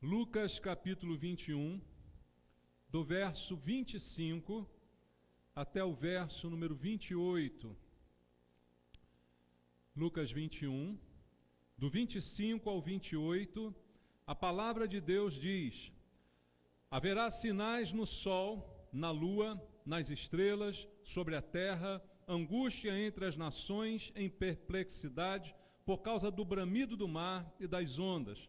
Lucas capítulo 21, do verso 25 até o verso número 28. Lucas 21, do 25 ao 28, a palavra de Deus diz: haverá sinais no sol, na lua, nas estrelas, sobre a terra, angústia entre as nações, em perplexidade, por causa do bramido do mar e das ondas.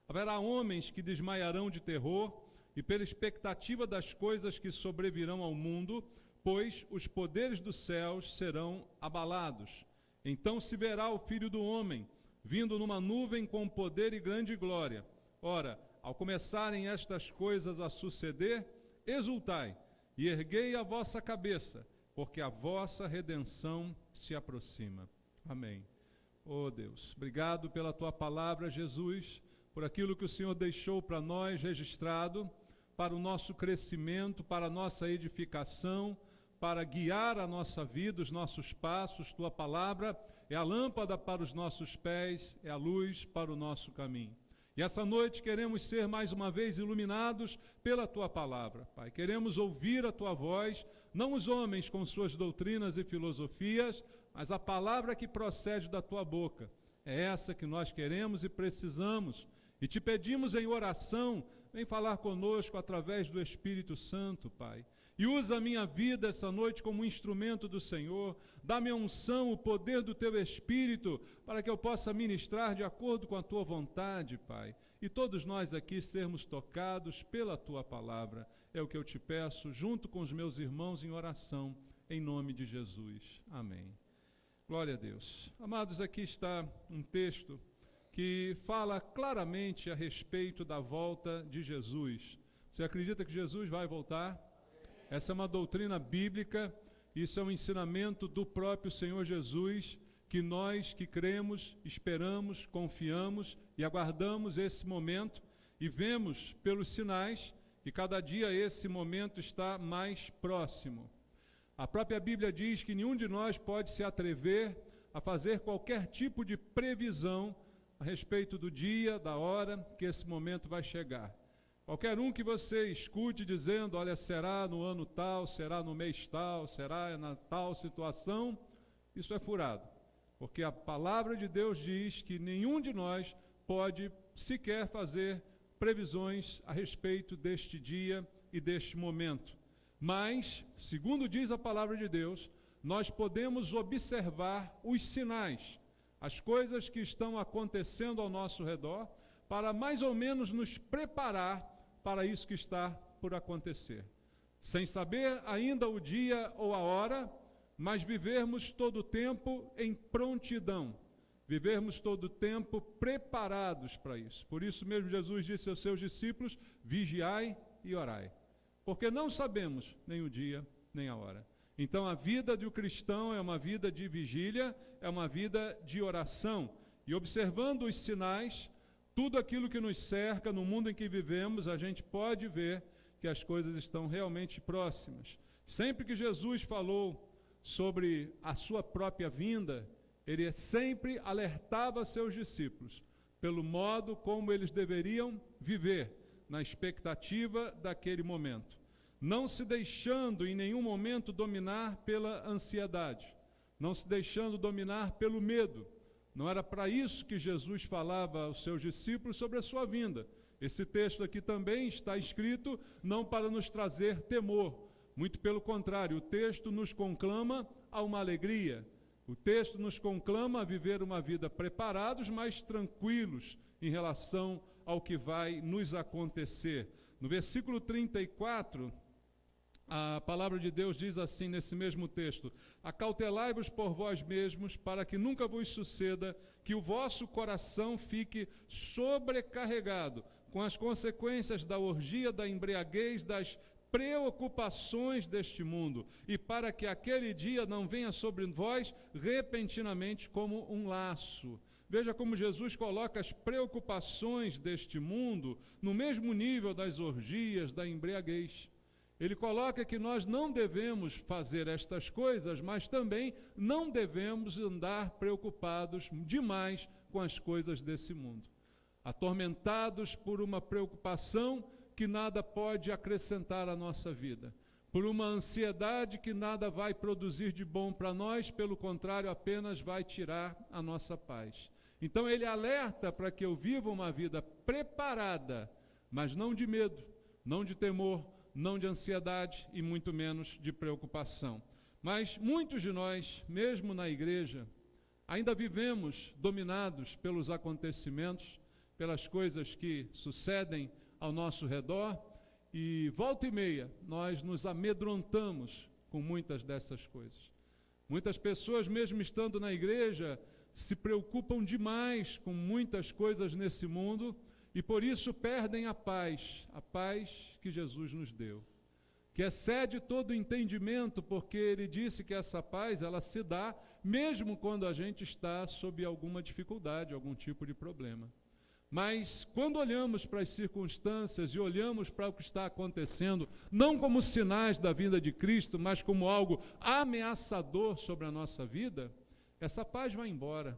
Haverá homens que desmaiarão de terror e pela expectativa das coisas que sobrevirão ao mundo, pois os poderes dos céus serão abalados. Então se verá o Filho do Homem, vindo numa nuvem com poder e grande glória. Ora, ao começarem estas coisas a suceder, exultai e erguei a vossa cabeça, porque a vossa redenção se aproxima. Amém. Oh Deus, obrigado pela tua palavra, Jesus, por aquilo que o Senhor deixou para nós registrado, para o nosso crescimento, para a nossa edificação, para guiar a nossa vida, os nossos passos. Tua palavra é a lâmpada para os nossos pés, é a luz para o nosso caminho. E essa noite queremos ser mais uma vez iluminados pela Tua palavra, Pai. Queremos ouvir a Tua voz, não os homens com suas doutrinas e filosofias, mas a palavra que procede da Tua boca. É essa que nós queremos e precisamos. E te pedimos em oração, vem falar conosco através do Espírito Santo, Pai. E usa a minha vida essa noite como um instrumento do Senhor. Dá-me a unção, o poder do Teu Espírito, para que eu possa ministrar de acordo com a Tua vontade, Pai. E todos nós aqui sermos tocados pela Tua palavra. É o que eu te peço, junto com os meus irmãos em oração, em nome de Jesus. Amém. Glória a Deus. Amados, aqui está um texto que fala claramente a respeito da volta de Jesus. Você acredita que Jesus vai voltar? Essa é uma doutrina bíblica, isso é um ensinamento do próprio Senhor Jesus, que nós que cremos, esperamos, confiamos e aguardamos esse momento e vemos pelos sinais que cada dia esse momento está mais próximo. A própria Bíblia diz que nenhum de nós pode se atrever a fazer qualquer tipo de previsão a respeito do dia, da hora que esse momento vai chegar. Qualquer um que você escute dizendo, olha, será no ano tal, será no mês tal, será na tal situação, isso é furado. Porque a palavra de Deus diz que nenhum de nós pode sequer fazer previsões a respeito deste dia e deste momento. Mas, segundo diz a palavra de Deus, nós podemos observar os sinais, as coisas que estão acontecendo ao nosso redor, para mais ou menos nos preparar para isso que está por acontecer. Sem saber ainda o dia ou a hora, mas vivermos todo o tempo em prontidão, vivermos todo o tempo preparados para isso. Por isso mesmo Jesus disse aos seus discípulos, vigiai e orai, porque não sabemos nem o dia nem a hora. Então a vida de um cristão é uma vida de vigília, é uma vida de oração. E observando os sinais, tudo aquilo que nos cerca no mundo em que vivemos, a gente pode ver que as coisas estão realmente próximas. Sempre que Jesus falou sobre a sua própria vinda, ele sempre alertava seus discípulos pelo modo como eles deveriam viver na expectativa daquele momento. Não se deixando em nenhum momento dominar pela ansiedade, não se deixando dominar pelo medo. Não era para isso que Jesus falava aos seus discípulos sobre a sua vinda. Esse texto aqui também está escrito não para nos trazer temor, muito pelo contrário, o texto nos conclama a uma alegria. O texto nos conclama a viver uma vida preparados, mas tranquilos em relação ao que vai nos acontecer. No versículo 34, a palavra de Deus diz assim nesse mesmo texto: acautelai-vos por vós mesmos, para que nunca vos suceda que o vosso coração fique sobrecarregado com as consequências da orgia, da embriaguez, das preocupações deste mundo, e para que aquele dia não venha sobre vós repentinamente como um laço. Veja como Jesus coloca as preocupações deste mundo no mesmo nível das orgias, da embriaguez. Ele coloca que nós não devemos fazer estas coisas, mas também não devemos andar preocupados demais com as coisas desse mundo. atormentados por uma preocupação que nada pode acrescentar à nossa vida, por uma ansiedade que nada vai produzir de bom para nós, pelo contrário, apenas vai tirar a nossa paz. Então ele alerta para que eu viva uma vida preparada, mas não de medo, não de temor, não de ansiedade e muito menos de preocupação. Mas muitos de nós, mesmo na igreja, ainda vivemos dominados pelos acontecimentos, pelas coisas que sucedem ao nosso redor, e volta e meia nós nos amedrontamos com muitas dessas coisas. Muitas pessoas, mesmo estando na igreja, se preocupam demais com muitas coisas nesse mundo e por isso perdem a paz que Jesus nos deu, que excede todo o entendimento, porque ele disse que essa paz, ela se dá mesmo quando a gente está sob alguma dificuldade, algum tipo de problema. Mas quando olhamos para as circunstâncias e olhamos para o que está acontecendo, não como sinais da vinda de Cristo, mas como algo ameaçador sobre a nossa vida, essa paz vai embora.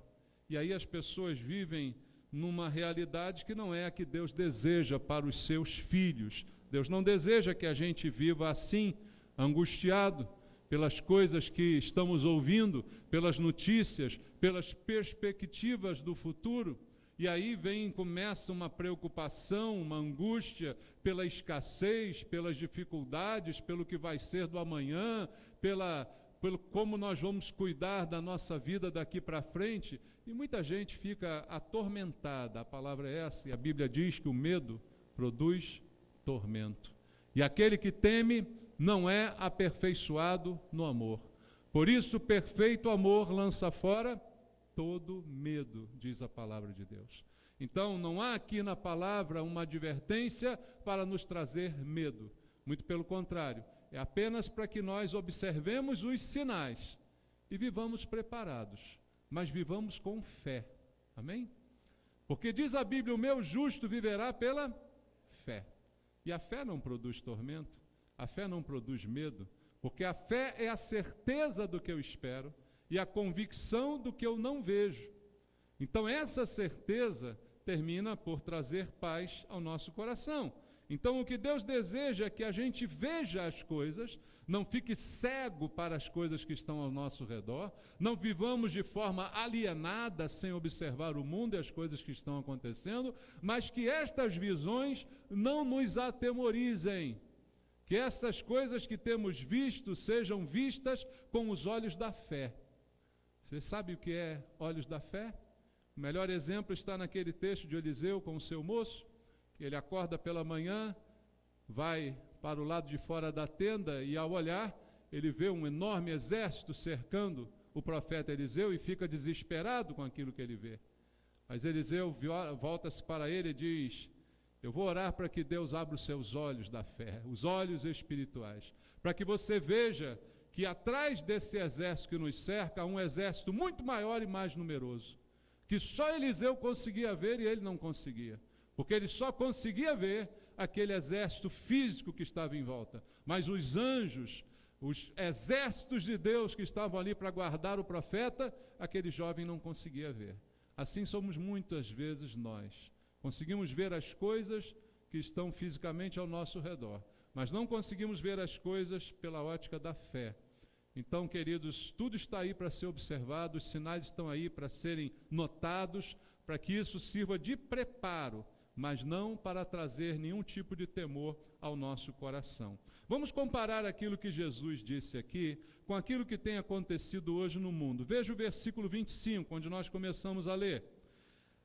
E aí as pessoas vivem numa realidade que não é a que Deus deseja para os seus filhos. Deus não deseja que a gente viva assim, angustiado pelas coisas que estamos ouvindo, pelas notícias, pelas perspectivas do futuro. E aí começa uma preocupação, uma angústia pela escassez, pelas dificuldades, pelo que vai ser do amanhã, pelo como nós vamos cuidar da nossa vida daqui para frente. E muita gente fica atormentada, a palavra é essa, e a Bíblia diz que o medo produz tormento. E aquele que teme não é aperfeiçoado no amor. Por isso, o perfeito amor lança fora todo medo, diz a palavra de Deus. Então, não há aqui na palavra uma advertência para nos trazer medo. Muito pelo contrário, é apenas para que nós observemos os sinais e vivamos preparados, mas vivamos com fé. Amém? Porque diz a Bíblia, o meu justo viverá pela fé. E a fé não produz tormento, a fé não produz medo, porque a fé é a certeza do que eu espero e a convicção do que eu não vejo. Então essa certeza termina por trazer paz ao nosso coração. Então o que Deus deseja é que a gente veja as coisas, não fique cego para as coisas que estão ao nosso redor, não vivamos de forma alienada, sem observar o mundo e as coisas que estão acontecendo, mas que estas visões não nos atemorizem, que estas coisas que temos visto sejam vistas com os olhos da fé. Você sabe o que é olhos da fé? O melhor exemplo está naquele texto de Eliseu com o seu moço, que ele acorda pela manhã, vai para o lado de fora da tenda e ao olhar, ele vê um enorme exército cercando o profeta Eliseu e fica desesperado com aquilo que ele vê. Mas Eliseu volta-se para ele e diz, eu vou orar para que Deus abra os seus olhos da fé, os olhos espirituais, para que você veja que atrás desse exército que nos cerca, há um exército muito maior e mais numeroso, que só Eliseu conseguia ver e ele não conseguia, porque ele só conseguia ver aquele exército físico que estava em volta, mas os anjos, os exércitos de Deus que estavam ali para guardar o profeta, aquele jovem não conseguia ver. Assim somos muitas vezes nós, conseguimos ver as coisas que estão fisicamente ao nosso redor, mas não conseguimos ver as coisas pela ótica da fé. Então, queridos, tudo está aí para ser observado, os sinais estão aí para serem notados, para que isso sirva de preparo, mas não para trazer nenhum tipo de temor ao nosso coração. Vamos comparar aquilo que Jesus disse aqui com aquilo que tem acontecido hoje no mundo. Veja o versículo 25, onde nós começamos a ler.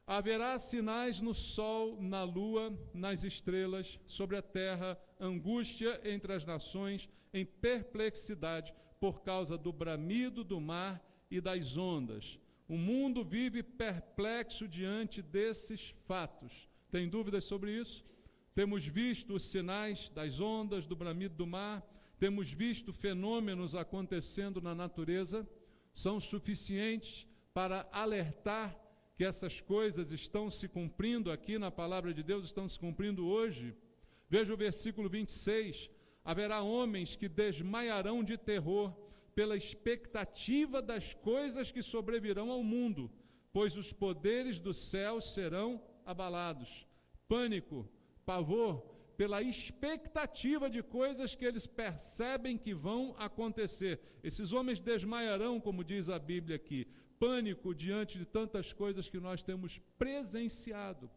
Haverá sinais no sol, na lua, nas estrelas, sobre a terra, angústia entre as nações, em perplexidade, por causa do bramido do mar e das ondas. O mundo vive perplexo diante desses fatos. Tem dúvidas sobre isso? Temos visto os sinais das ondas, do bramido do mar, temos visto fenômenos acontecendo na natureza, são suficientes para alertar que essas coisas estão se cumprindo aqui na palavra de Deus, estão se cumprindo hoje. Veja o versículo 26, haverá homens que desmaiarão de terror pela expectativa das coisas que sobrevirão ao mundo, pois os poderes do céu serão abalados. Pânico, pavor, pela expectativa de coisas que eles percebem que vão acontecer. Esses homens desmaiarão, como diz a Bíblia aqui. Pânico diante de tantas coisas que nós temos presenciado.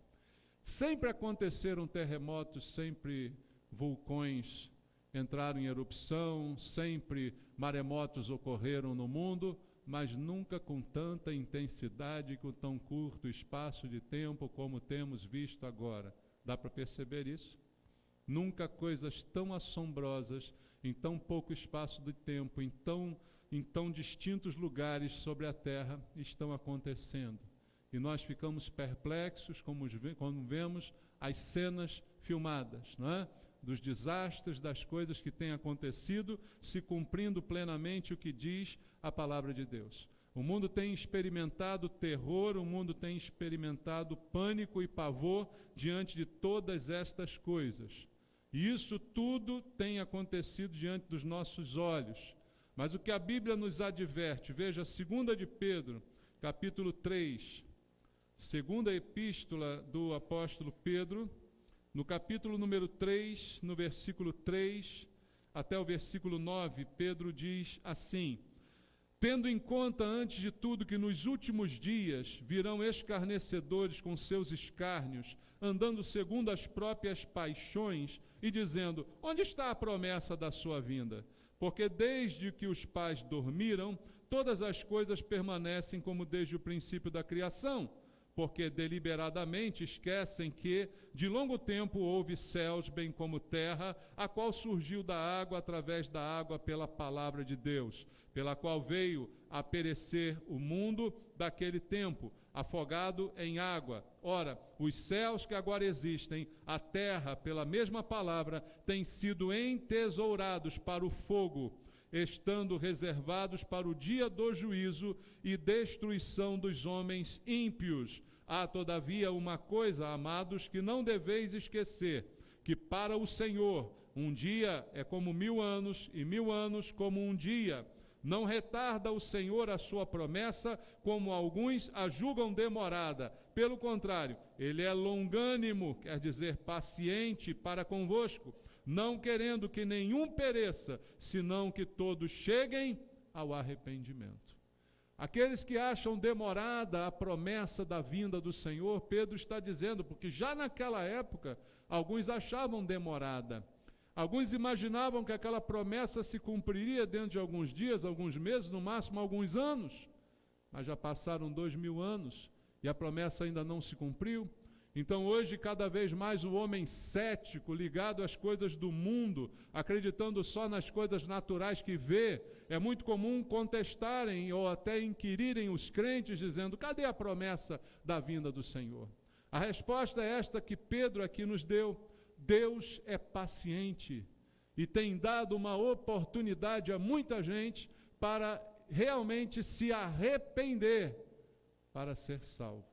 Sempre aconteceram terremotos, sempre vulcões entraram em erupção, sempre maremotos ocorreram no mundo, mas nunca com tanta intensidade e com tão curto espaço de tempo como temos visto agora. Dá para perceber isso? Nunca coisas tão assombrosas, em tão pouco espaço de tempo, em tão distintos lugares sobre a Terra estão acontecendo. E nós ficamos perplexos quando vemos as cenas filmadas, não é? Dos desastres, das coisas que têm acontecido, se cumprindo plenamente o que diz a palavra de Deus. O mundo tem experimentado terror, o mundo tem experimentado pânico e pavor diante de todas estas coisas. E isso tudo tem acontecido diante dos nossos olhos. Mas o que a Bíblia nos adverte, veja, 2 de Pedro, capítulo 3, segunda epístola do apóstolo Pedro, no capítulo número 3, no versículo 3 até o versículo 9, Pedro diz assim: tendo em conta, antes de tudo, que nos últimos dias virão escarnecedores com seus escárnios, andando segundo as próprias paixões, e dizendo: onde está a promessa da sua vinda? Porque desde que os pais dormiram, todas as coisas permanecem como desde o princípio da criação, porque deliberadamente esquecem que de longo tempo houve céus, bem como terra, a qual surgiu da água, através da água, pela palavra de Deus, pela qual veio a perecer o mundo daquele tempo, afogado em água. Ora, os céus que agora existem, a terra, pela mesma palavra, têm sido entesourados para o fogo, estando reservados para o dia do juízo e destruição dos homens ímpios. Há, todavia, uma coisa, amados, que não deveis esquecer, que para o Senhor um dia é como 1000 anos, e 1000 anos como um dia. Não retarda o Senhor a sua promessa, como alguns a julgam demorada. Pelo contrário, ele é longânimo, quer dizer, paciente para convosco, não querendo que nenhum pereça, senão que todos cheguem ao arrependimento. Aqueles que acham demorada a promessa da vinda do Senhor, Pedro está dizendo, porque já naquela época, alguns achavam demorada. Alguns imaginavam que aquela promessa se cumpriria dentro de alguns dias, alguns meses, no máximo alguns anos. Mas já passaram 2000 anos e a promessa ainda não se cumpriu. Então hoje, cada vez mais, o homem cético, ligado às coisas do mundo, acreditando só nas coisas naturais que vê, é muito comum contestarem ou até inquirirem os crentes, dizendo: cadê a promessa da vinda do Senhor? A resposta é esta que Pedro aqui nos deu: Deus é paciente e tem dado uma oportunidade a muita gente para realmente se arrepender, para ser salvo.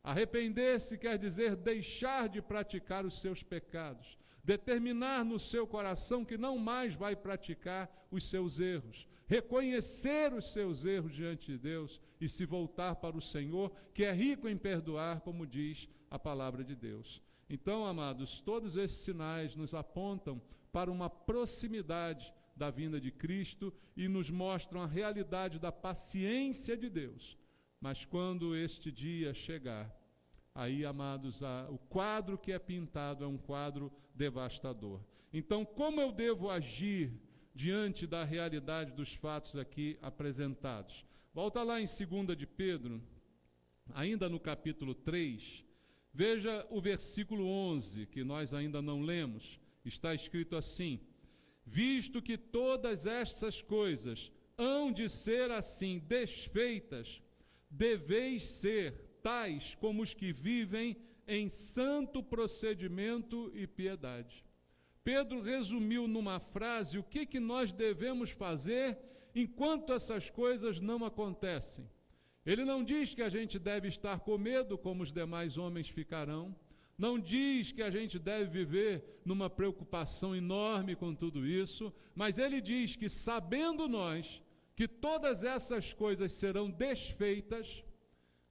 Arrepender-se quer dizer deixar de praticar os seus pecados, determinar no seu coração que não mais vai praticar os seus erros, reconhecer os seus erros diante de Deus e se voltar para o Senhor, que é rico em perdoar, como diz a palavra de Deus. Então, amados, todos esses sinais nos apontam para uma proximidade da vinda de Cristo e nos mostram a realidade da paciência de Deus. Mas quando este dia chegar, aí, amados, o quadro que é pintado é um quadro devastador. Então, como eu devo agir diante da realidade dos fatos aqui apresentados? Volta lá em 2 de Pedro, ainda no capítulo 3, veja o versículo 11, que nós ainda não lemos. Está escrito assim: visto que todas estas coisas hão de ser assim desfeitas, deveis ser tais como os que vivem em santo procedimento e piedade. Pedro resumiu numa frase o que nós devemos fazer enquanto essas coisas não acontecem. Ele não diz que a gente deve estar com medo como os demais homens ficarão, não diz que a gente deve viver numa preocupação enorme com tudo isso, mas ele diz que, sabendo nós que todas essas coisas serão desfeitas,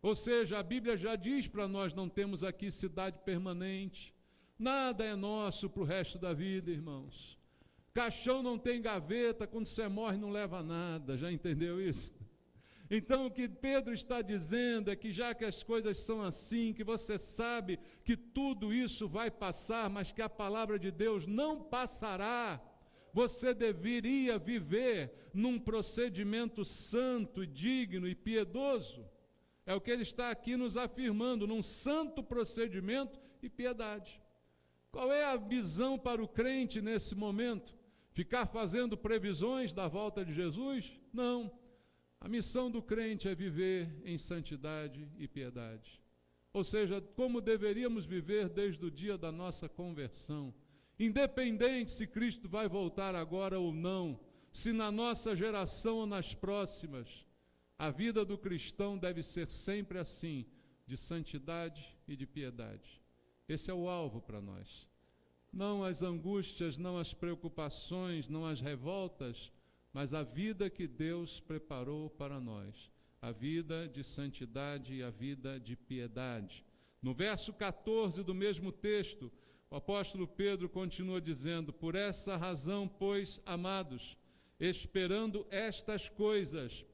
Ou seja, a Bíblia já diz para nós, não temos aqui cidade permanente, nada é nosso para o resto da vida, irmãos. Caixão não tem gaveta, quando você morre não leva nada, já entendeu isso? Então o que Pedro está dizendo é que já que as coisas são assim, que você sabe que tudo isso vai passar, mas que a palavra de Deus não passará, você deveria viver num procedimento santo, digno e piedoso. É o que ele está aqui nos afirmando, num santo procedimento e piedade. Qual é a visão para o crente nesse momento? Ficar fazendo previsões da volta de Jesus? Não. A missão do crente é viver em santidade e piedade. Ou seja, como deveríamos viver desde o dia da nossa conversão. Independente se Cristo vai voltar agora ou não, se na nossa geração ou nas próximas, a vida do cristão deve ser sempre assim, de santidade e de piedade. Esse é o alvo para nós. Não as angústias, não as preocupações, não as revoltas, mas a vida que Deus preparou para nós, a vida de santidade e a vida de piedade. No verso 14 do mesmo texto, o apóstolo Pedro continua dizendo: por essa razão, pois, amados, esperando estas coisas,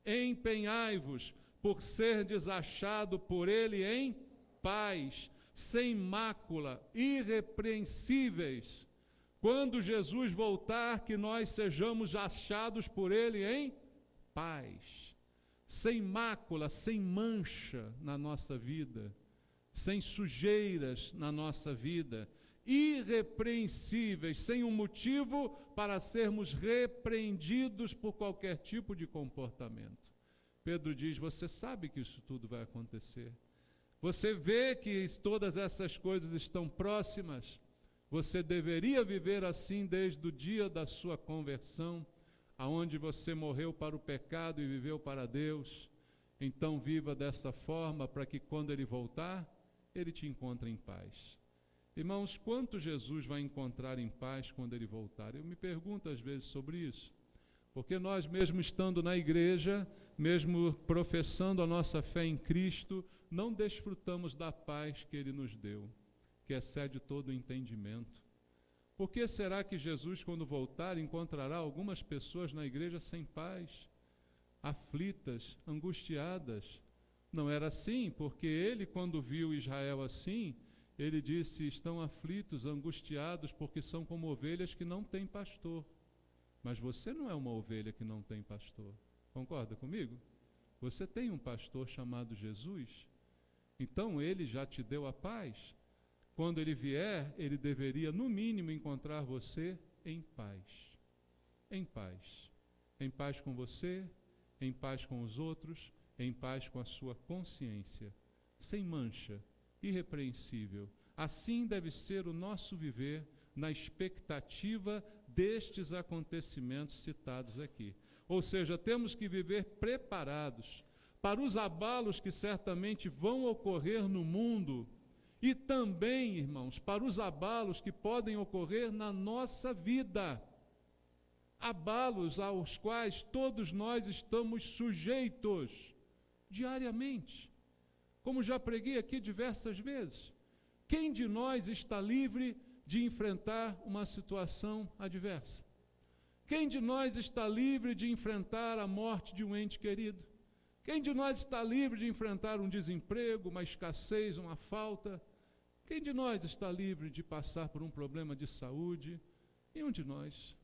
empenhai-vos por serdes achado por ele em paz, sem mácula, irrepreensíveis. Quando Jesus voltar, que nós sejamos achados por ele em paz, sem mácula, sem mancha na nossa vida, sem sujeiras na nossa vida, irrepreensíveis, sem um motivo para sermos repreendidos por qualquer tipo de comportamento. Pedro diz: você sabe que isso tudo vai acontecer. Você vê que todas essas coisas estão próximas. Você deveria viver assim desde o dia da sua conversão, aonde você morreu para o pecado e viveu para Deus. Então viva dessa forma para que quando ele voltar, ele te encontre em paz. Irmãos, quanto Jesus vai encontrar em paz quando ele voltar? Eu me pergunto às vezes sobre isso. Porque nós, mesmo estando na igreja, mesmo professando a nossa fé em Cristo, não desfrutamos da paz que ele nos deu, que excede todo o entendimento. Por que será que Jesus, quando voltar, encontrará algumas pessoas na igreja sem paz, aflitas, angustiadas? Não era assim, porque ele, quando viu Israel assim, ele disse: estão aflitos, angustiados, porque são como ovelhas que não têm pastor. Mas você não é uma ovelha que não tem pastor. Concorda comigo? Você tem um pastor chamado Jesus. Então ele já te deu a paz. Quando ele vier, ele deveria, no mínimo, encontrar você em paz. Em paz. Em paz com você, em paz com os outros, em paz com a sua consciência. Sem mancha, irrepreensível. Assim deve ser o nosso viver na expectativa destes acontecimentos citados aqui. Ou seja, temos que viver preparados para os abalos que certamente vão ocorrer no mundo e também, irmãos, para os abalos que podem ocorrer na nossa vida. Abalos aos quais todos nós estamos sujeitos diariamente. Como já preguei aqui diversas vezes, quem de nós está livre de enfrentar uma situação adversa? Quem de nós está livre de enfrentar a morte de um ente querido? Quem de nós está livre de enfrentar um desemprego, uma escassez, uma falta? Quem de nós está livre de passar por um problema de saúde? Nenhum de nós.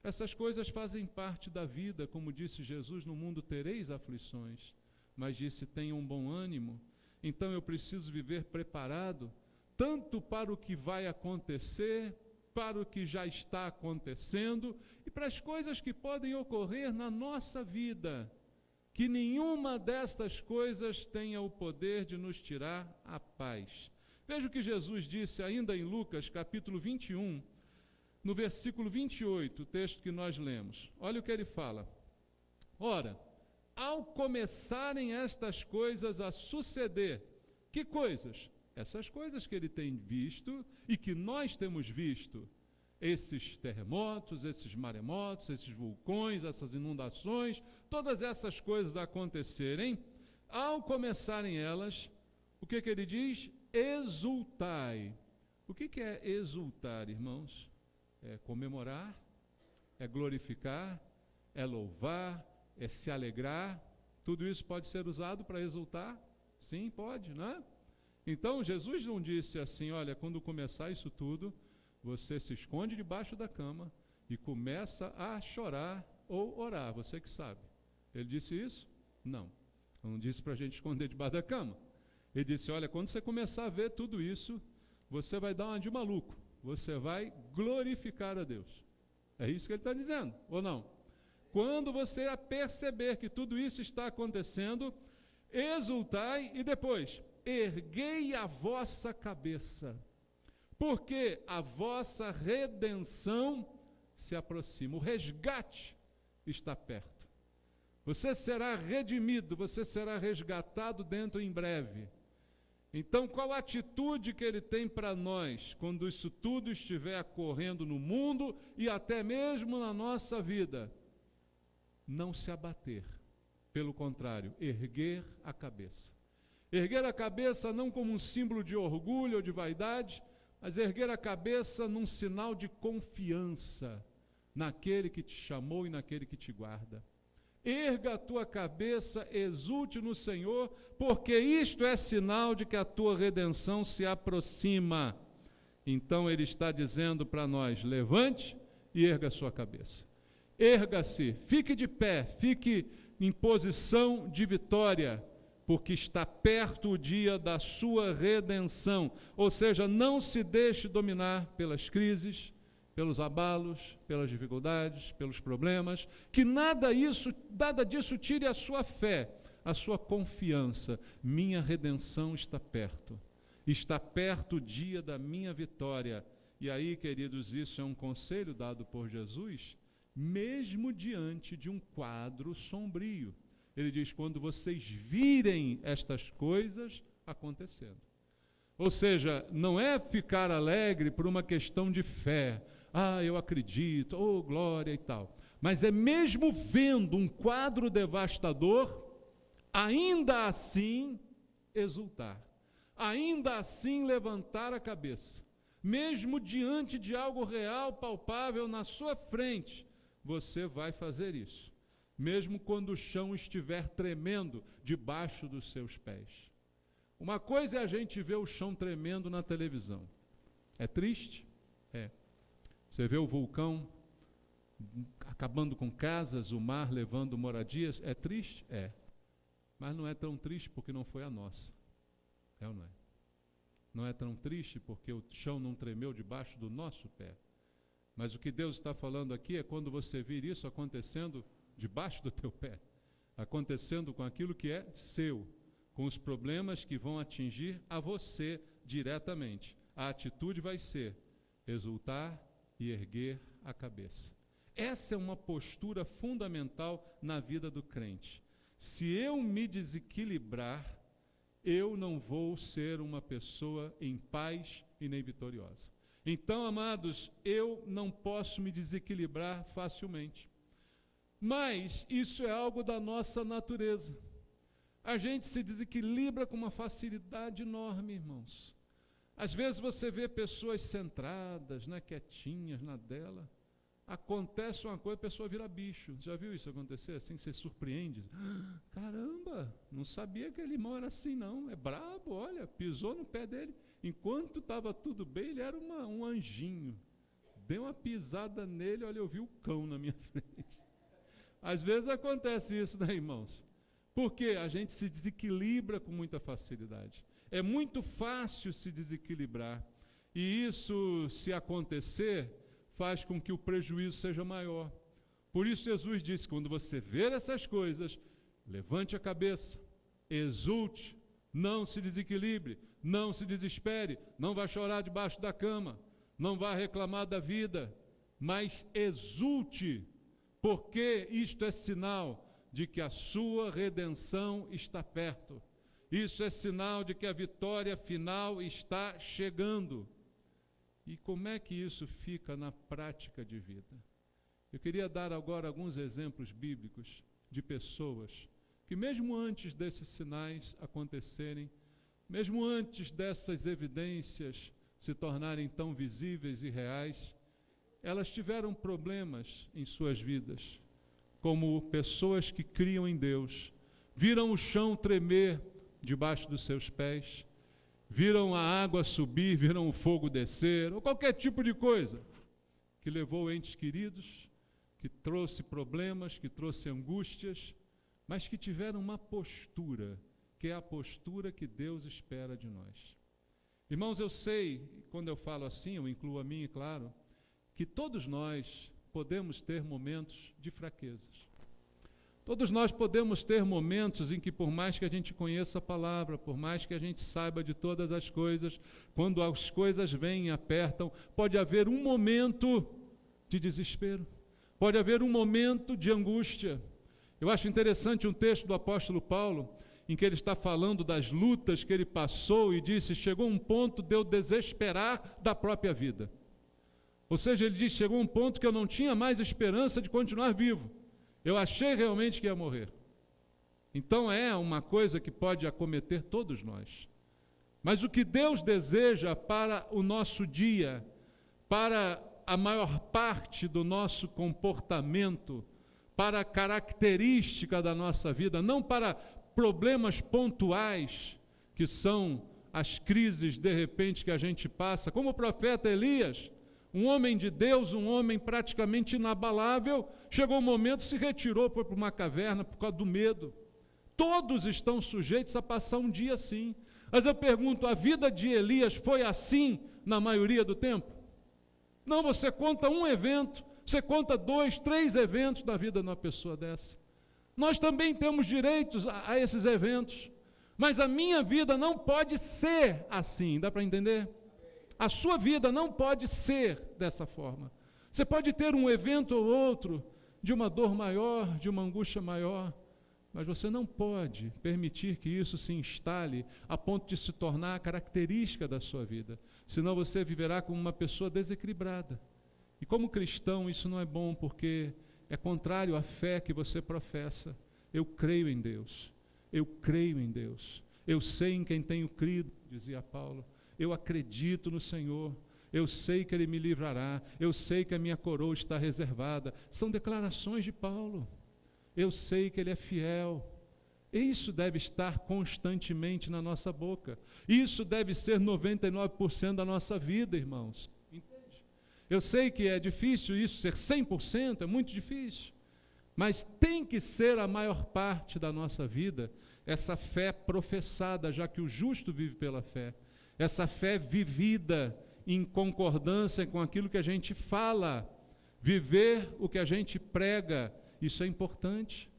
Essas coisas fazem parte da vida, como disse Jesus: no mundo tereis aflições, mas disse: tenham um bom ânimo. Então eu preciso viver preparado, tanto para o que vai acontecer, para o que já está acontecendo e para as coisas que podem ocorrer na nossa vida. Que nenhuma destas coisas tenha o poder de nos tirar a paz. Veja o que Jesus disse ainda em Lucas, capítulo 21, no versículo 28, o texto que nós lemos. Olha o que ele fala. Ora, ao começarem estas coisas a suceder, que coisas? Essas coisas que ele tem visto e que nós temos visto, esses terremotos, esses maremotos, esses vulcões, essas inundações, todas essas coisas acontecerem, Ao começarem elas, o que ele diz? Exultai. O que é exultar, irmãos? É comemorar, é glorificar, é louvar, é se alegrar. Tudo isso pode ser usado para exultar? Sim, pode, não é? Então, Jesus não disse assim, olha, quando começar isso tudo, você se esconde debaixo da cama e começa a chorar ou orar, você que sabe. Ele disse isso? Não. Não disse para a gente esconder debaixo da cama. Ele disse, olha, quando você começar a ver tudo isso, você vai dar uma de maluco, você vai glorificar a Deus. É isso que ele está dizendo, ou não? Quando você perceber que tudo isso está acontecendo, exultai e depois, erguei a vossa cabeça, porque a vossa redenção se aproxima, o resgate está perto. Você será redimido, você será resgatado dentro em breve. Então, qual a atitude que ele tem para nós, quando isso tudo estiver ocorrendo no mundo e até mesmo na nossa vida? Não se abater, pelo contrário, erguer a cabeça. Erguer a cabeça não como um símbolo de orgulho ou de vaidade, mas erguer a cabeça num sinal de confiança naquele que te chamou e naquele que te guarda. Erga a tua cabeça, exulte no Senhor, porque isto é sinal de que a tua redenção se aproxima. Então ele está dizendo para nós, levante e erga a sua cabeça. Erga-se, fique de pé, fique em posição de vitória, porque está perto o dia da sua redenção. Ou seja, não se deixe dominar pelas crises, pelos abalos, pelas dificuldades, pelos problemas, que nada disso tire a sua fé, a sua confiança. Minha redenção está perto o dia da minha vitória. E aí, queridos, isso é um conselho dado por Jesus, mesmo diante de um quadro sombrio. Ele diz, quando vocês virem estas coisas acontecendo. Ou seja, não é ficar alegre por uma questão de fé. Ah, eu acredito, oh, glória e tal. Mas é mesmo vendo um quadro devastador, ainda assim exultar. Ainda assim levantar a cabeça. Mesmo diante de algo real, palpável na sua frente, você vai fazer isso. Mesmo quando o chão estiver tremendo debaixo dos seus pés. Uma coisa é a gente ver o chão tremendo na televisão. É triste? É. Você vê o vulcão acabando com casas, o mar levando moradias. É triste? É. Mas não é tão triste porque não foi a nossa. É ou não é? Não é tão triste porque o chão não tremeu debaixo do nosso pé. Mas o que Deus está falando aqui é quando você vir isso acontecendo debaixo do teu pé, acontecendo com aquilo que é seu, com os problemas que vão atingir a você diretamente. A atitude vai ser exultar e erguer a cabeça. Essa é uma postura fundamental na vida do crente. Se eu me desequilibrar, eu não vou ser uma pessoa em paz e nem vitoriosa. Então, amados, eu não posso me desequilibrar facilmente. Mas isso é algo da nossa natureza. A gente se desequilibra com uma facilidade enorme, irmãos. Às vezes você vê pessoas centradas, né, quietinhas na dela. Acontece uma coisa, a pessoa vira bicho. Já viu isso acontecer? Assim, você surpreende. Caramba, não sabia que aquele irmão era assim, não. É brabo, olha, pisou no pé dele. Enquanto estava tudo bem, ele era um anjinho. Dei uma pisada nele, olha, eu vi o cão na minha frente. Às vezes acontece isso, né, irmãos? Porque a gente se desequilibra com muita facilidade. É muito fácil se desequilibrar. E isso, se acontecer, faz com que o prejuízo seja maior. Por isso Jesus disse, quando você ver essas coisas, levante a cabeça, exulte, não se desequilibre, não se desespere, não vá chorar debaixo da cama, não vá reclamar da vida, mas exulte, porque isto é sinal de que a sua redenção está perto. Isso é sinal de que a vitória final está chegando. E como é que isso fica na prática de vida? Eu queria dar agora alguns exemplos bíblicos de pessoas que mesmo antes desses sinais acontecerem, mesmo antes dessas evidências se tornarem tão visíveis e reais, elas tiveram problemas em suas vidas, como pessoas que criam em Deus, viram o chão tremer debaixo dos seus pés, viram a água subir, viram o fogo descer, ou qualquer tipo de coisa que levou entes queridos, que trouxe problemas, que trouxe angústias, mas que tiveram uma postura, que é a postura que Deus espera de nós. Irmãos, eu sei, quando eu falo assim, eu incluo a mim, claro, que todos nós podemos ter momentos de fraquezas. Todos nós podemos ter momentos em que, por mais que a gente conheça a palavra, por mais que a gente saiba de todas as coisas, quando as coisas vêm e apertam, pode haver um momento de desespero, pode haver um momento de angústia. Eu acho interessante um texto do apóstolo Paulo, em que ele está falando das lutas que ele passou e disse, chegou um ponto de eu desesperar da própria vida. Ou seja, ele diz, chegou um ponto que eu não tinha mais esperança de continuar vivo. Eu achei realmente que ia morrer. Então é uma coisa que pode acometer todos nós. Mas o que Deus deseja para o nosso dia, para a maior parte do nosso comportamento, para a característica da nossa vida, não para problemas pontuais, que são as crises de repente que a gente passa, como o profeta Elias, um homem de Deus, um homem praticamente inabalável, chegou um momento, se retirou, foi para uma caverna por causa do medo. Todos estão sujeitos a passar um dia assim. Mas eu pergunto, a vida de Elias foi assim na maioria do tempo? Não, você conta um evento, você conta 2, 3 eventos da vida de uma pessoa dessa. Nós também temos direitos a esses eventos, mas a minha vida não pode ser assim, dá para entender? A sua vida não pode ser dessa forma. Você pode ter um evento ou outro de uma dor maior, de uma angústia maior, mas você não pode permitir que isso se instale a ponto de se tornar a característica da sua vida. Senão você viverá como uma pessoa desequilibrada. E como cristão isso não é bom, porque é contrário à fé que você professa. Eu creio em Deus. Eu creio em Deus. Eu sei em quem tenho crido, dizia Paulo. Eu acredito no Senhor, eu sei que Ele me livrará, eu sei que a minha coroa está reservada. São declarações de Paulo. Eu sei que Ele é fiel. Isso deve estar constantemente na nossa boca. Isso deve ser 99% da nossa vida, irmãos. Entende? Eu sei que é difícil isso ser 100%, é muito difícil. Mas tem que ser a maior parte da nossa vida, essa fé professada, já que o justo vive pela fé. Essa fé vivida em concordância com aquilo que a gente fala, viver o que a gente prega, isso é importante.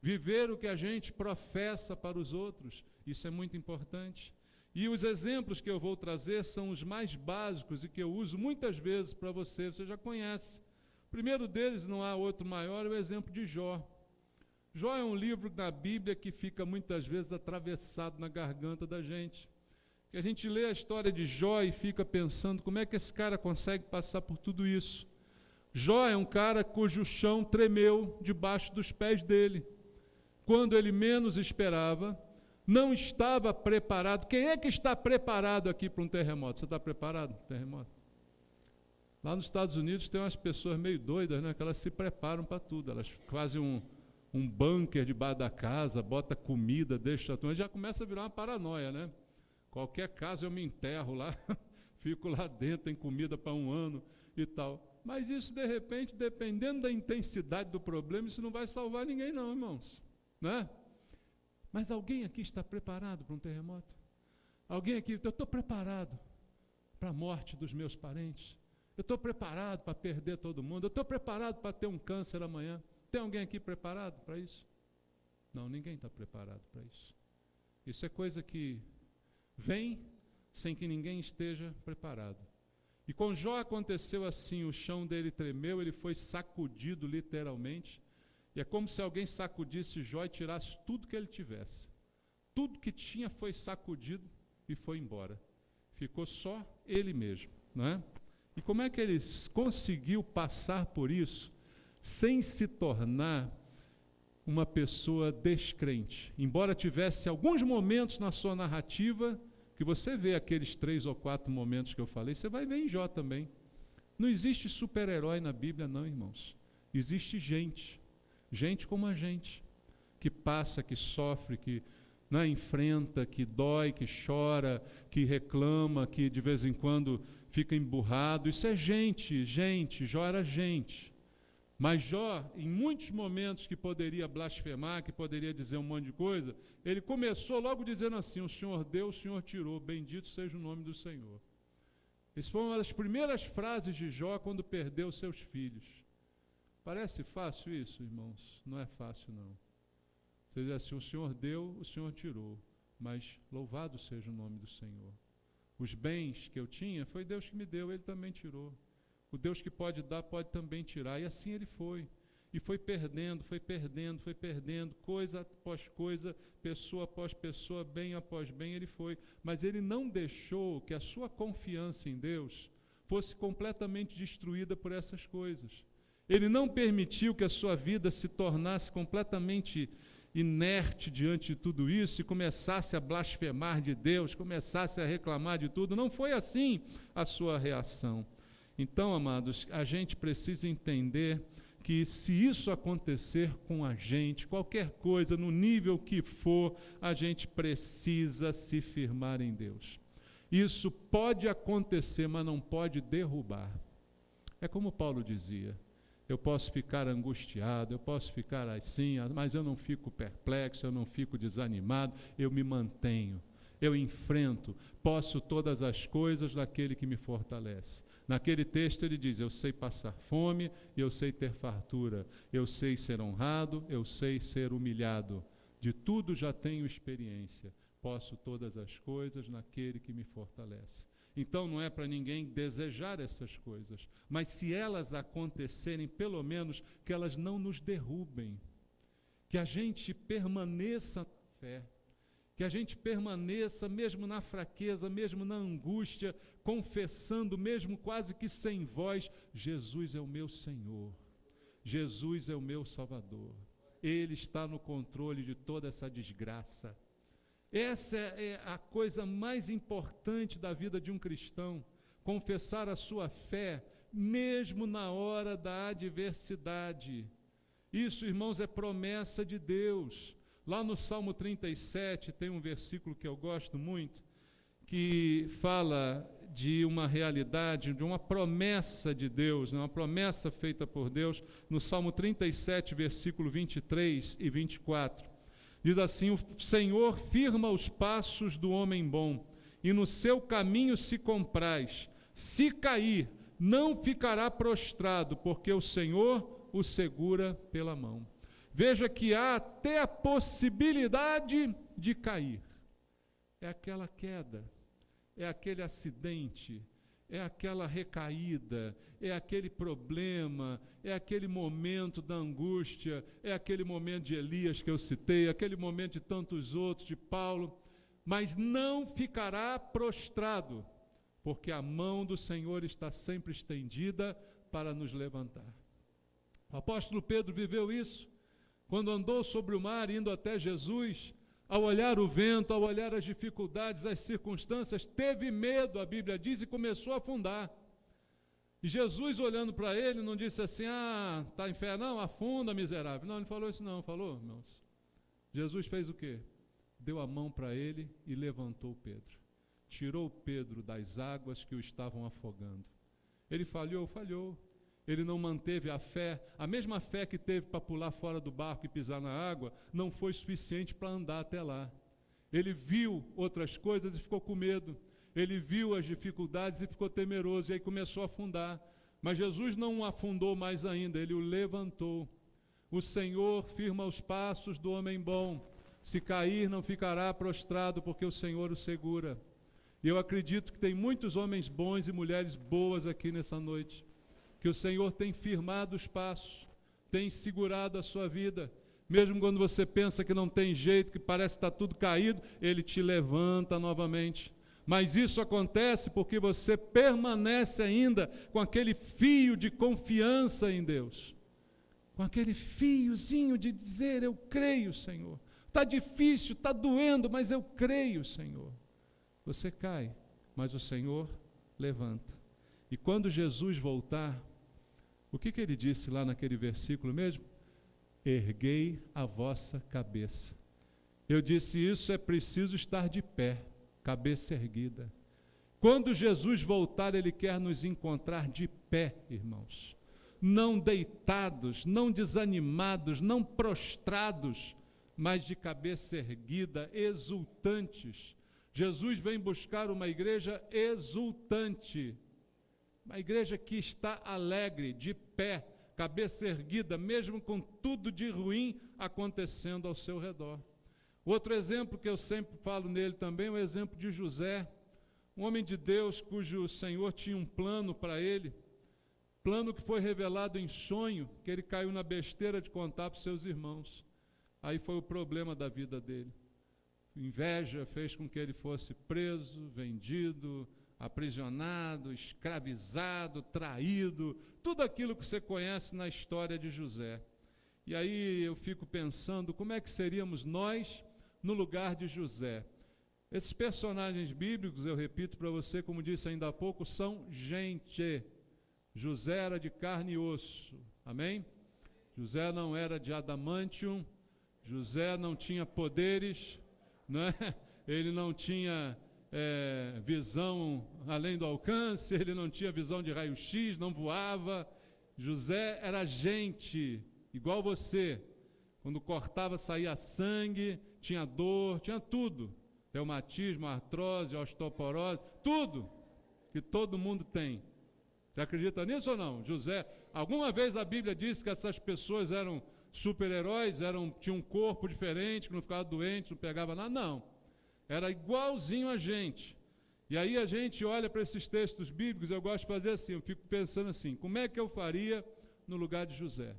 Viver o que a gente professa para os outros, isso é muito importante. E os exemplos que eu vou trazer são os mais básicos e que eu uso muitas vezes para você já conhece. O primeiro deles, não há outro maior, é o exemplo de Jó. Jó é um livro na Bíblia que fica muitas vezes atravessado na garganta da gente. Que a gente lê a história de Jó e fica pensando como é que esse cara consegue passar por tudo isso. Jó é um cara cujo chão tremeu debaixo dos pés dele. Quando ele menos esperava, não estava preparado. Quem é que está preparado aqui para um terremoto? Você está preparado para um terremoto? Lá nos Estados Unidos tem umas pessoas meio doidas, né? Que elas se preparam para tudo. Elas fazem um bunker debaixo da casa, bota comida, deixa tudo. Já começa a virar uma paranoia, né? Qualquer caso eu me enterro lá, fico lá dentro, tem comida para 1 ano e tal. Mas isso, de repente, dependendo da intensidade do problema, isso não vai salvar ninguém não, irmãos. Né? Mas alguém aqui está preparado para um terremoto? Alguém aqui, eu estou preparado para a morte dos meus parentes. Eu estou preparado para perder todo mundo. Eu estou preparado para ter um câncer amanhã. Tem alguém aqui preparado para isso? Não, ninguém está preparado para isso. Isso é coisa que vem sem que ninguém esteja preparado. E com Jó aconteceu assim, o chão dele tremeu, ele foi sacudido literalmente, e é como se alguém sacudisse Jó e tirasse tudo que ele tivesse. Tudo que tinha foi sacudido e foi embora. Ficou só ele mesmo, não é? E como é que ele conseguiu passar por isso sem se tornar uma pessoa descrente. Embora tivesse alguns momentos na sua narrativa, que você vê aqueles 3 ou 4 momentos que eu falei, você vai ver em Jó também. Não existe super-herói na Bíblia, não, irmãos. Existe gente como a gente, que passa, que sofre, que enfrenta, que dói, que chora, que reclama, que de vez em quando fica emburrado. Isso é gente, Jó era gente. Mas Jó, em muitos momentos que poderia blasfemar, que poderia dizer um monte de coisa, ele começou logo dizendo assim: o Senhor deu, o Senhor tirou, bendito seja o nome do Senhor. Essa foi uma das primeiras frases de Jó quando perdeu seus filhos. Parece fácil isso, irmãos? Não é fácil, não. Você diz assim: o Senhor deu, o Senhor tirou, mas louvado seja o nome do Senhor. Os bens que eu tinha, foi Deus que me deu, Ele também tirou. O Deus que pode dar, pode também tirar. E assim ele foi. E foi perdendo, coisa após coisa, pessoa após pessoa, bem após bem, ele foi. Mas ele não deixou que a sua confiança em Deus fosse completamente destruída por essas coisas. Ele não permitiu que a sua vida se tornasse completamente inerte diante de tudo isso e começasse a blasfemar de Deus, começasse a reclamar de tudo. Não foi assim a sua reação. Então, amados, a gente precisa entender que se isso acontecer com a gente, qualquer coisa, no nível que for, a gente precisa se firmar em Deus. Isso pode acontecer, mas não pode derrubar. É como Paulo dizia: eu posso ficar angustiado, eu posso ficar assim, mas eu não fico perplexo, eu não fico desanimado, eu me mantenho, eu enfrento, posso todas as coisas naquele que me fortalece. Naquele texto ele diz: eu sei passar fome, eu sei ter fartura, eu sei ser honrado, eu sei ser humilhado. De tudo já tenho experiência, posso todas as coisas naquele que me fortalece. Então não é para ninguém desejar essas coisas, mas se elas acontecerem, pelo menos que elas não nos derrubem, que a gente permaneça na fé, que a gente permaneça mesmo na fraqueza, mesmo na angústia, confessando mesmo quase que sem voz: Jesus é o meu Senhor, Jesus é o meu Salvador, Ele está no controle de toda essa desgraça. Essa é a coisa mais importante da vida de um cristão, confessar a sua fé, mesmo na hora da adversidade. Isso, irmãos, é promessa de Deus. Lá no Salmo 37 tem um versículo que eu gosto muito, que fala de uma realidade, de uma promessa de Deus, uma promessa feita por Deus, no Salmo 37, versículo 23 e 24. Diz assim: o Senhor firma os passos do homem bom, e no seu caminho se compraz. Se cair, não ficará prostrado, porque o Senhor o segura pela mão. Veja que há até a possibilidade de cair. É aquela queda, é aquele acidente, é aquela recaída, é aquele problema, é aquele momento da angústia, é aquele momento de Elias que eu citei, aquele momento de tantos outros, de Paulo, mas não ficará prostrado, porque a mão do Senhor está sempre estendida para nos levantar. O apóstolo Pedro viveu isso, quando andou sobre o mar, indo até Jesus, ao olhar o vento, ao olhar as dificuldades, as circunstâncias, teve medo, a Bíblia diz, e começou a afundar. E Jesus, olhando para ele, não disse assim: está em fé? Não, afunda, miserável. Não, ele falou isso não, falou, irmãos. Jesus fez o quê? Deu a mão para ele e levantou Pedro. Tirou Pedro das águas que o estavam afogando. Ele falhou. Ele não manteve a fé, a mesma fé que teve para pular fora do barco e pisar na água, não foi suficiente para andar até lá. Ele viu outras coisas e ficou com medo. Ele viu as dificuldades e ficou temeroso, e aí começou a afundar. Mas Jesus não o afundou mais ainda, ele o levantou. O Senhor firma os passos do homem bom. Se cair, não ficará prostrado, porque o Senhor o segura. E eu acredito que tem muitos homens bons e mulheres boas aqui nessa noite, que o Senhor tem firmado os passos, tem segurado a sua vida, mesmo quando você pensa que não tem jeito, que parece que está tudo caído, Ele te levanta novamente. Mas isso acontece porque você permanece ainda com aquele fio de confiança em Deus. com aquele fiozinho de dizer: eu creio, Senhor. Está difícil, está doendo, mas eu creio, Senhor. Você cai, mas o Senhor levanta. E quando Jesus voltar, o que ele disse lá naquele versículo mesmo? Erguei a vossa cabeça. Eu disse isso, é preciso estar de pé, cabeça erguida. Quando Jesus voltar, Ele quer nos encontrar de pé, irmãos. Não deitados, não desanimados, não prostrados, mas de cabeça erguida, exultantes. Jesus vem buscar uma igreja exultante, uma igreja que está alegre, de pé, cabeça erguida, mesmo com tudo de ruim acontecendo ao seu redor. Outro exemplo que eu sempre falo nele também é o exemplo de José, um homem de Deus cujo Senhor tinha um plano para ele, plano que foi revelado em sonho, que ele caiu na besteira de contar para os seus irmãos. Aí foi o problema da vida dele. Inveja fez com que ele fosse preso, vendido, aprisionado, escravizado, traído, tudo aquilo que você conhece na história de José. E aí eu fico pensando, como é que seríamos nós no lugar de José? Esses personagens bíblicos, eu repito para você, como disse ainda há pouco, são gente. José era de carne e osso, amém? José não era de adamantium, José não tinha poderes, né? Ele não tinha visão além do alcance, ele não tinha visão de raio-x, não voava. José era gente, igual você. Quando cortava saía sangue, tinha dor, tinha tudo. Reumatismo, artrose, osteoporose, tudo que todo mundo tem. Você acredita nisso ou não? José, alguma vez a Bíblia disse que essas pessoas eram super-heróis, tinham um corpo diferente, que não ficava doente, não pegava nada? Não. Era igualzinho a gente. E aí a gente olha para esses textos bíblicos, eu gosto de fazer assim, eu fico pensando assim, como é que eu faria no lugar de José?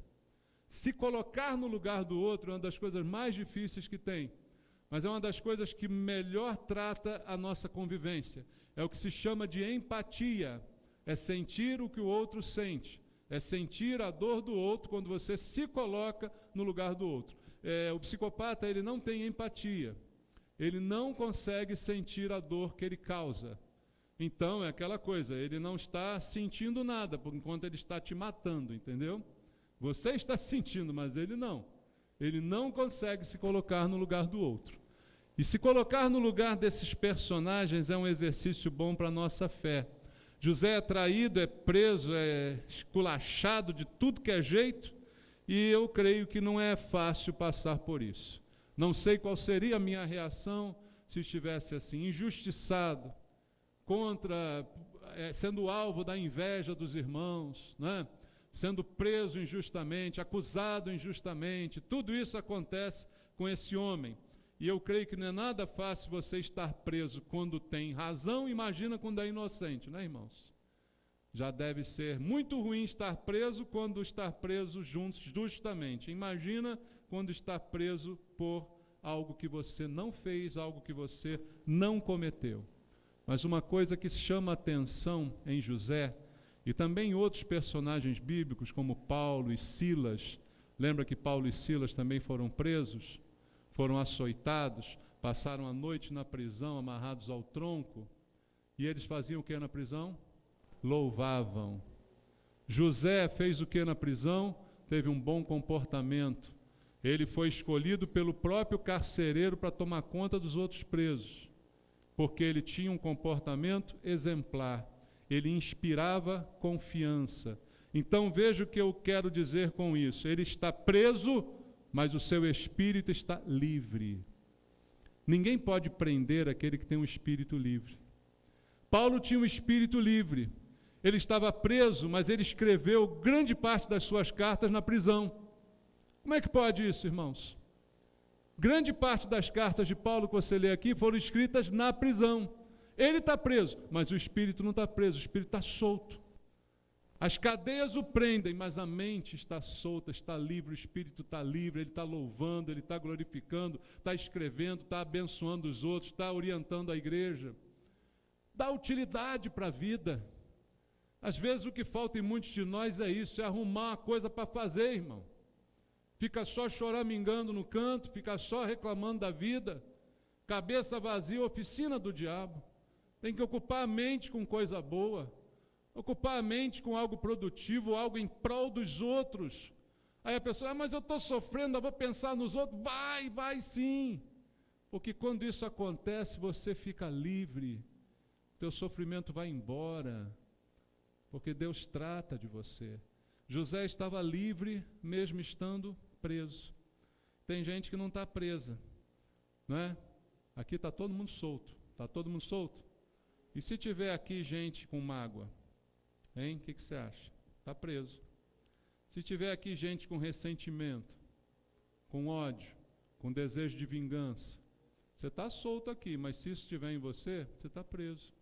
Se colocar no lugar do outro é uma das coisas mais difíceis que tem, mas é uma das coisas que melhor trata a nossa convivência. É o que se chama de empatia, é sentir o que o outro sente, é sentir a dor do outro quando você se coloca no lugar do outro. O psicopata, ele não tem empatia, ele não consegue sentir a dor que ele causa. Então, é aquela coisa, ele não está sentindo nada, por enquanto ele está te matando, entendeu? Você está sentindo, mas ele não. Ele não consegue se colocar no lugar do outro. E se colocar no lugar desses personagens é um exercício bom para a nossa fé. José é traído, é preso, é esculachado de tudo que é jeito, e eu creio que não é fácil passar por isso. Não sei qual seria a minha reação se estivesse assim, injustiçado, sendo alvo da inveja dos irmãos, né? Sendo preso injustamente, acusado injustamente. Tudo isso acontece com esse homem. E eu creio que não é nada fácil você estar preso quando tem razão, imagina quando é inocente, né, irmãos? Já deve ser muito ruim estar preso quando estar preso justamente. Imagina quando está preso por algo que você não fez, algo que você não cometeu. Mas uma coisa que chama atenção em José, e também outros personagens bíblicos, como Paulo e Silas, lembra que Paulo e Silas também foram presos, foram açoitados, passaram a noite na prisão, amarrados ao tronco, e eles faziam o que na prisão? Louvavam. José fez o que na prisão? Teve um bom comportamento. Ele foi escolhido pelo próprio carcereiro para tomar conta dos outros presos, porque ele tinha um comportamento exemplar. Ele inspirava confiança. Então veja o que eu quero dizer com isso. Ele está preso, mas o seu espírito está livre. Ninguém pode prender aquele que tem um espírito livre. Paulo tinha um espírito livre. Ele estava preso, mas ele escreveu grande parte das suas cartas na prisão. Como é que pode isso, irmãos? Grande parte das cartas de Paulo que você lê aqui foram escritas na prisão. Ele está preso, mas o espírito não está preso, o espírito está solto. As cadeias o prendem, mas a mente está solta, está livre, o espírito está livre, ele está louvando, ele está glorificando, está escrevendo, está abençoando os outros, está orientando a igreja. Dá utilidade para a vida. Às vezes o que falta em muitos de nós é isso, é arrumar uma coisa para fazer, irmão. fica só choramingando no canto, fica só reclamando da vida, cabeça vazia, oficina do diabo. Tem que ocupar a mente com coisa boa, ocupar a mente com algo produtivo, algo em prol dos outros. Aí a pessoa, mas eu estou sofrendo, eu vou pensar nos outros. Vai sim, porque quando isso acontece, você fica livre, teu sofrimento vai embora, porque Deus trata de você. José estava livre, mesmo estando preso. Tem gente que não está presa, não é? Aqui está todo mundo solto. Está todo mundo solto? E se tiver aqui gente com mágoa, hein? O que você acha? Está preso. Se tiver aqui gente com ressentimento, com ódio, com desejo de vingança, você está solto aqui, mas se isso estiver em você, você está preso.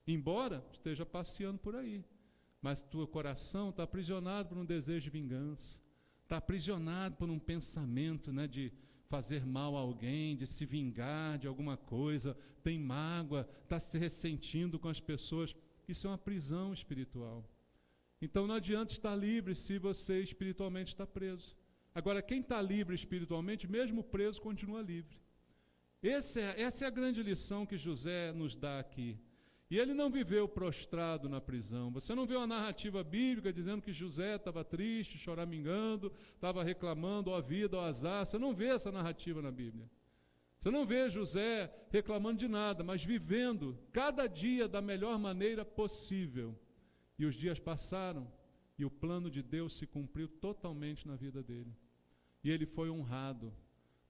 Embora esteja passeando por aí, mas teu coração está aprisionado por um desejo de vingança, está aprisionado por um pensamento, né, de fazer mal a alguém, de se vingar de alguma coisa, tem mágoa, está se ressentindo com as pessoas. Isso é uma prisão espiritual. Então não adianta estar livre se você espiritualmente está preso. Agora, quem está livre espiritualmente, mesmo preso, continua livre. Essa é a grande lição que José nos dá aqui. E ele não viveu prostrado na prisão. Você não vê uma narrativa bíblica dizendo que José estava triste, choramingando, estava reclamando, ó vida, ó azar. Você não vê essa narrativa na Bíblia. Você não vê José reclamando de nada, mas vivendo cada dia da melhor maneira possível. E os dias passaram e o plano de Deus se cumpriu totalmente na vida dele. E ele foi honrado,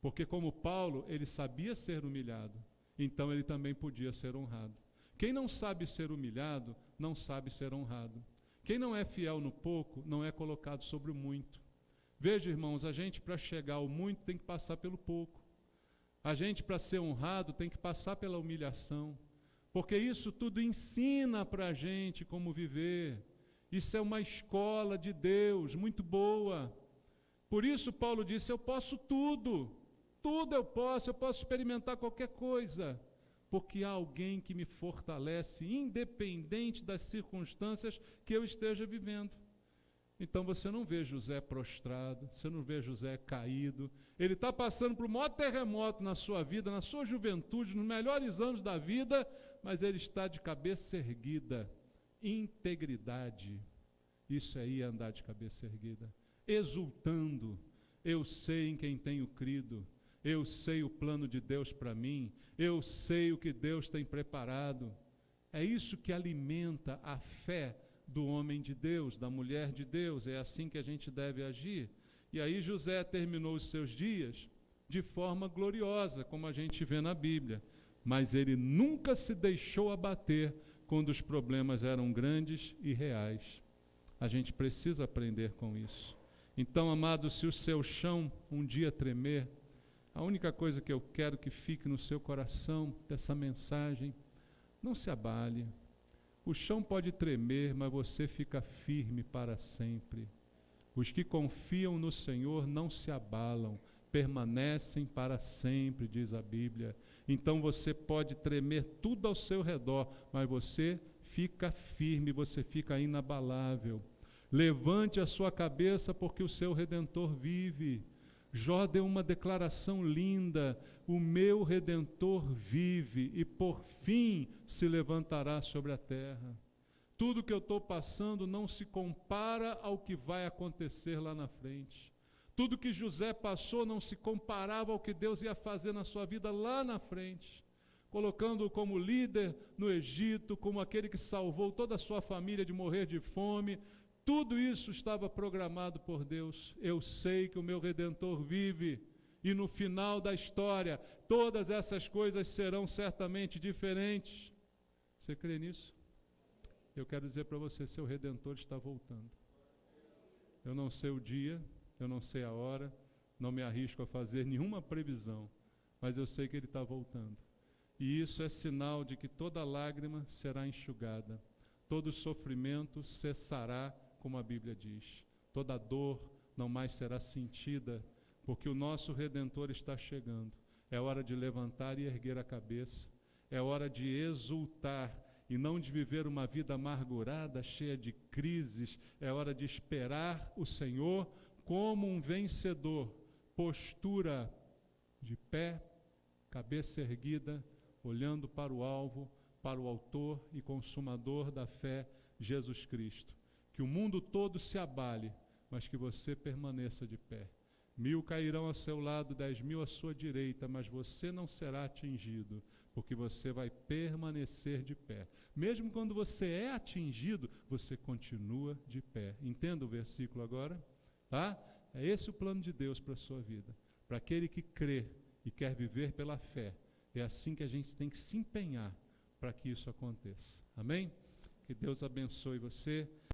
porque como Paulo, ele sabia ser humilhado, então ele também podia ser honrado. Quem não sabe ser humilhado, não sabe ser honrado. Quem não é fiel no pouco, não é colocado sobre o muito. Veja, irmãos, a gente para chegar ao muito tem que passar pelo pouco. A gente para ser honrado tem que passar pela humilhação. Porque isso tudo ensina para a gente como viver. Isso é uma escola de Deus muito boa. Por isso Paulo disse, eu posso tudo. Tudo eu posso experimentar qualquer coisa. Porque há alguém que me fortalece, independente das circunstâncias que eu esteja vivendo. Então você não vê José prostrado, você não vê José caído. Ele está passando por um maior terremoto na sua vida, na sua juventude, nos melhores anos da vida, mas ele está de cabeça erguida. Integridade. Isso aí é andar de cabeça erguida. Exultando. Eu sei em quem tenho crido. Eu sei o plano de Deus para mim, eu sei o que Deus tem preparado. É isso que alimenta a fé do homem de Deus, da mulher de Deus, é assim que a gente deve agir. E aí José terminou os seus dias de forma gloriosa, como a gente vê na Bíblia, mas ele nunca se deixou abater quando os problemas eram grandes e reais. A gente precisa aprender com isso. Então, amado, se o seu chão um dia tremer, a única coisa que eu quero que fique no seu coração dessa mensagem, não se abale. O chão pode tremer, mas você fica firme para sempre. Os que confiam no Senhor não se abalam, permanecem para sempre, diz a Bíblia. Então você pode tremer tudo ao seu redor, mas você fica firme, você fica inabalável. Levante a sua cabeça, porque o seu Redentor vive. Jó deu uma declaração linda, o meu Redentor vive e por fim se levantará sobre a terra. Tudo que eu estou passando não se compara ao que vai acontecer lá na frente. Tudo que José passou não se comparava ao que Deus ia fazer na sua vida lá na frente. Colocando-o como líder no Egito, como aquele que salvou toda a sua família de morrer de fome. Tudo isso estava programado por Deus. Eu sei que o meu Redentor vive e no final da história todas essas coisas serão certamente diferentes. Você crê nisso? Eu quero dizer para você, seu Redentor está voltando. Eu não sei o dia, eu não sei a hora, não me arrisco a fazer nenhuma previsão, mas eu sei que Ele está voltando. E isso é sinal de que toda lágrima será enxugada, todo sofrimento cessará, como a Bíblia diz. Toda dor não mais será sentida, porque o nosso Redentor está chegando. É hora de levantar e erguer a cabeça. É hora de exultar e não de viver uma vida amargurada, cheia de crises. É hora de esperar o Senhor, como um vencedor, postura de pé, cabeça erguida, olhando para o alvo, para o autor e consumador da fé, Jesus Cristo. Que o mundo todo se abale, mas que você permaneça de pé. 1000 cairão ao seu lado, 10.000 à sua direita, mas você não será atingido, porque você vai permanecer de pé. Mesmo quando você é atingido, você continua de pé. Entenda o versículo agora? Tá? É esse o plano de Deus para a sua vida. Para aquele que crê e quer viver pela fé. É assim que a gente tem que se empenhar para que isso aconteça. Amém? Que Deus abençoe você.